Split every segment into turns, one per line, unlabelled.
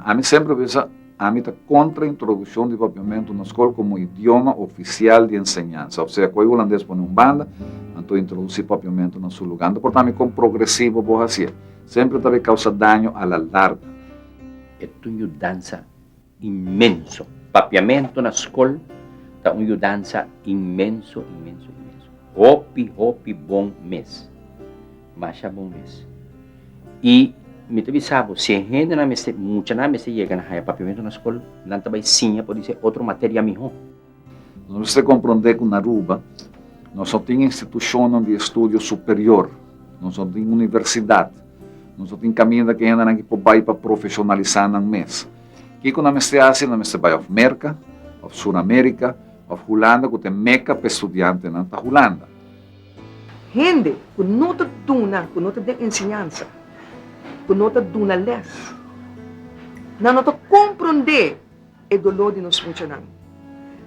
A mim sempre pensa, a mim está contra a introdução de papiamento na escola como idioma oficial de enseñanza. Ou seja, quando o holandês põe banda, então introduzir papiamento no seu lugar. Portanto, como progressivo, vou fazer. Sempre deve causar dano à larga.
É uma mudança imenso. Papiamento na escola é uma mudança imenso. Hopi, bom mês. Mas é bom mês. E me avisava, se a gente não me muita não me chega na papiamento na escola, não também sim, pode ser outra matéria melhor.
Você compreende que na Aruba nós só temos instituição de estudo superior, nós só temos universidade, nós só temos caminho que ainda não vai para profissionalizar no mês. Que quando nós estamos vai ao América, ao Sul-América, ao Holanda, que tem meca para estudante na Holanda.
Gente, que não te duna, que não te dê ensinança, que não te duna les, não te compreender o dolor de nós funcionando.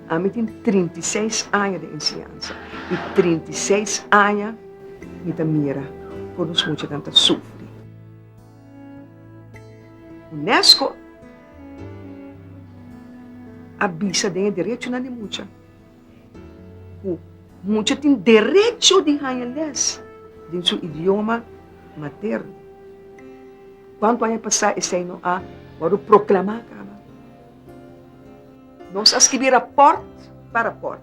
A mim tem 36 anos de ensinança e 36 anos me te mira quando nós funcionando sofre. UNESCO avisa de direito na mucha. O mucha tem direito de ganhar-les em seu idioma materno. Quanto ano passar esse ano a proclamar cara. Nós escrever rapport para rapport.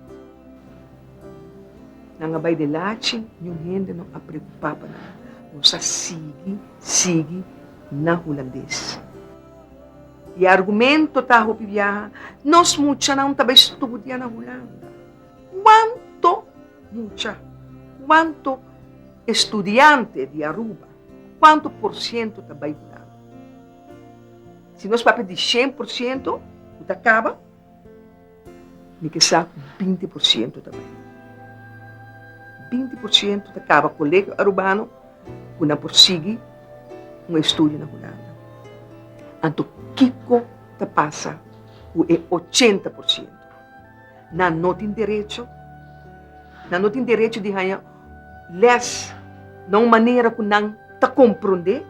Nang abay de lachi, yung hindi não a preocupar pa na. Nós sige na holandês. E argumento taho pibia, nós mucha não tabi estudia na Holanda. Quanto estudiante de Aruba, quanto por cento tabi Holanda? Se nós papel de 100%, o acaba, ni que sa 20% também. 20% acaba colega arubano que não prossegue estudo na Holanda. Então, Kiko te passa o 80%. Não tem direito de ganhar les, não maneira que não te compreender.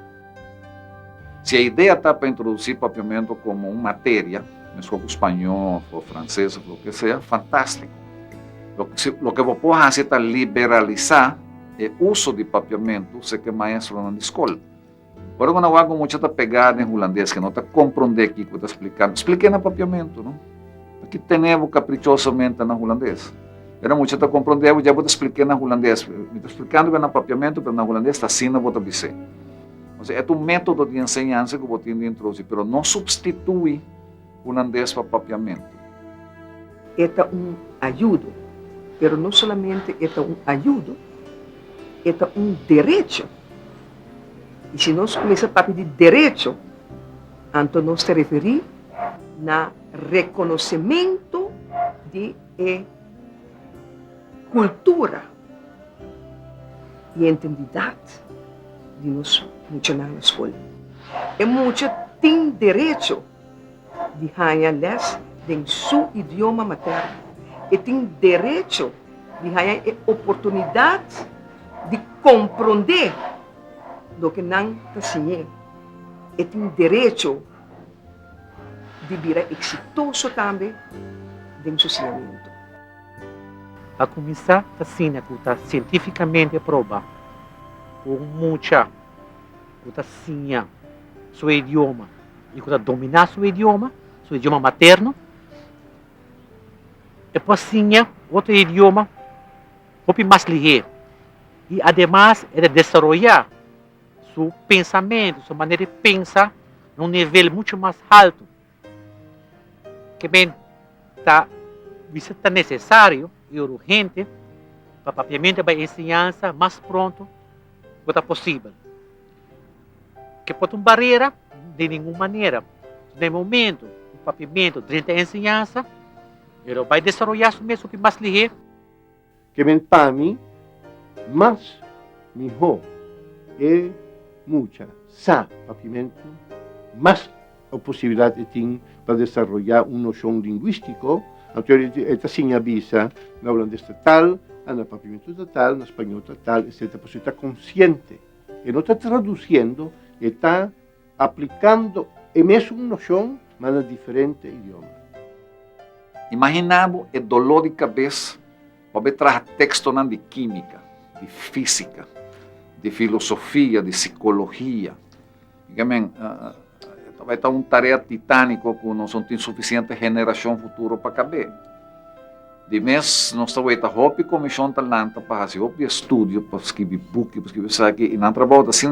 Se a ideia está para introduzir papiamento como uma matéria, mesmo com espanhol, ou francês, ou o que seja, fantástico. O que eu posso fazer é liberalizar o uso de papiamento, se que maestro na escola. Por isso, não há muita pegada em holandês, que não está compreendendo aqui que está explicando. Expliquei no papiamento, não? Aqui temos caprichosamente na holandês. Era muito está compreendendo, já vou explicar na holandês. Me está explicando bem no papiamento, mas na holandês está assim, não vou dizer. É um método de ensinança que eu tenho de introduzir, mas não substitui holandês para papiamento.
É ajuda, mas não somente é ajuda, é direito. E se nós começamos a pedir direito, então nós te referimos na reconhecimento de cultura e entendidade de nós funcionar na escola. E muito tem direito de ganhar-les em seu idioma materno. E tem direito de ganhar a oportunidade de compreender do que não está sendo. E tem direito de virar exitoso também em sociamento.
A começar assim, que está cientificamente provado, com muita, que está assim, seu idioma, e que está dominar seu idioma materno, e depois assim, outro idioma, um mais ligeiro. E, además, é de desenvolver seu pensamento, sua maneira de pensar, num nível muito mais alto. Que bem, isso está necessário e urgente para o papiamento da ensinança mais pronto quanto possível. Que pode uma barreira de nenhuma maneira. No momento, o papiamento durante a ensinança, ele vai desenvolver o mesmo que mais ligeiro.
Que bem, para mim, mais melhor é muita sa papiamento, mais a possibilidade tem para desenvolver noção linguístico. Então, esta sim avisa na holandês tal, na papiamento tal, na espanhol tal, etc. Porque está consciente. E não está traduzindo, está aplicando É mesmo uma noção, mas em diferente idioma.
Imaginamos o dolor de cabeça para trazer texto de química, de física, de filosofia, de psicologia. Vai estar uma tarefa titânica que não tem suficiente geração futuro para caber. De mês, nós estamos a comissão talanta para fazer estudo, para escrever book, para escrever isso aqui, e não trabalha assim,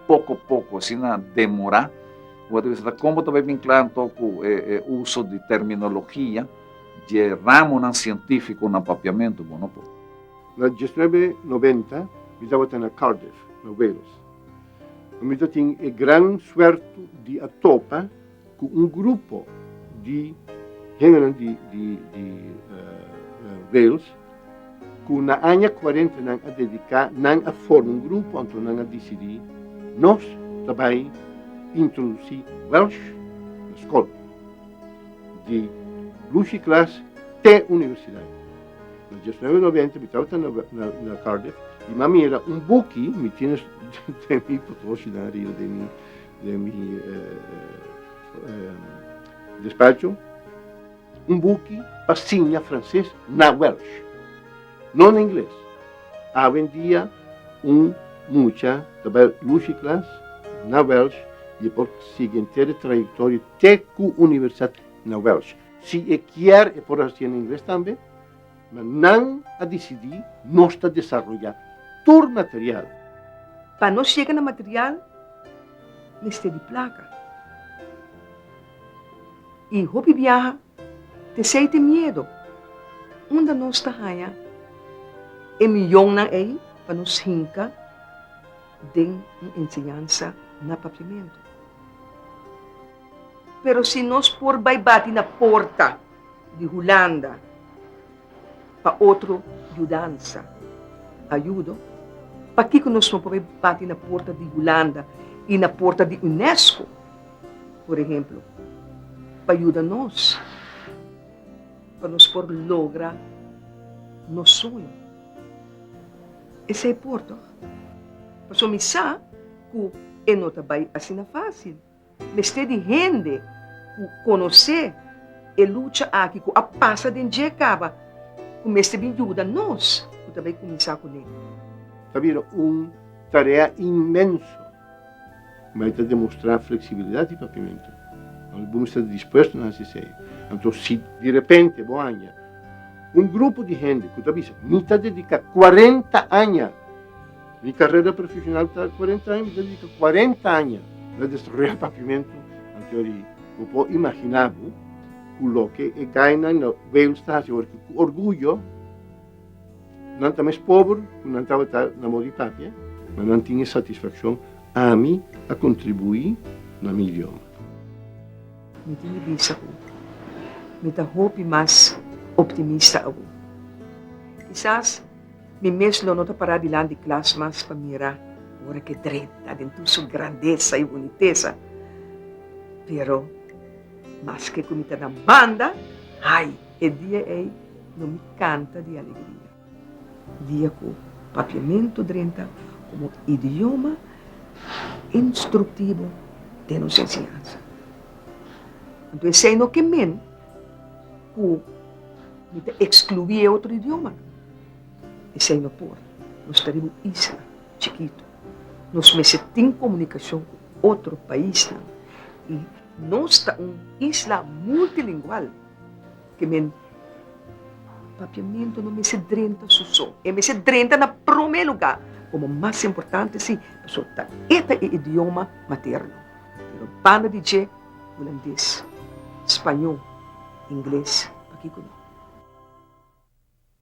pouco a pouco, assim, demorar. Como também vincular o uso de terminologia, de ramo científico no papiamento.
Na 1990, eu estava na Cardiff, no Wales. Eu tinha a grande sorte de atopa com um grupo de gente de Wales que na ano 40 não a dedicar, não a formar um grupo, então não a decidir, nós também introduzir Welsh na escola, de Lucy Class até a universidade. Em 1990, eu estava na Cardiff, e mami era um book, me tinha de mim patrocinário, de mim despacho, um book para ensinar francês na Welsh, não em inglês. Hoje em dia, muita também Lucy Class na Welsh, e por seguinte a trajetória até a universidade na Welsh. Se quer, é por assim em inglês também, mas não a decidir, nós está a desenvolver todo o material.
Para nós chegar no material, nós temos de placa. E hobby viaja, te sente medo. Onde nós está aí, é milhão na aí, para nos hinca de ensinança na papiamento. Pero se nós por bater na porta de Holanda para outro ajuda, para que nós não podemos bater na porta de Holanda e na porta de Unesco, por exemplo, para ajudar nós, para nós por lograr nosso sonho. Esse é o porto. Para só me sabe que não está assim fácil. Mas tem de gente conhecer e luta aqui, que a passa de dia acaba, começa a ajuda nós, que também começar com ele.
Está vendo? Uma tarefa imensa, mas está demonstrar flexibilidade e papiamento. Vamos estar dispostos a fazer isso. Então, se de repente, um grupo de gente que me está dedicando 40 anos, minha carreira profissional está 40 anos, me dedica 40 anos a desenvolver papiamento, em teoria. Eu posso imaginar o que é ganha no Wales, porque o orgulho não está mais pobre, não estava na mão de papia, mas não tinha satisfação a mim a contribuir no meu idioma.
Me tinha visto, me está mais optimista. Quizás, me mesmo não está para diante de classe mais para mirar, ora que dreta, dentro de sua grandeza e boniteza. Pero, mas que como está na banda, ai, e dia aí não me canta de alegria. Dia com papiamento drenta como idioma instrutivo de nossa ensinança. Então, esse é no que men, que excluir outro idioma. Esse é no por. Nós teremos isla, chiquito. Nós temos comunicação com outro país. E nós temos uma isla multilingual. Que men, papiamento não me se drenta só. É me se drenta na primeiro lugar. Como mais importante, sim, está este é o idioma materno. Pero banda de holandês, espanhol, inglês, aqui conosco.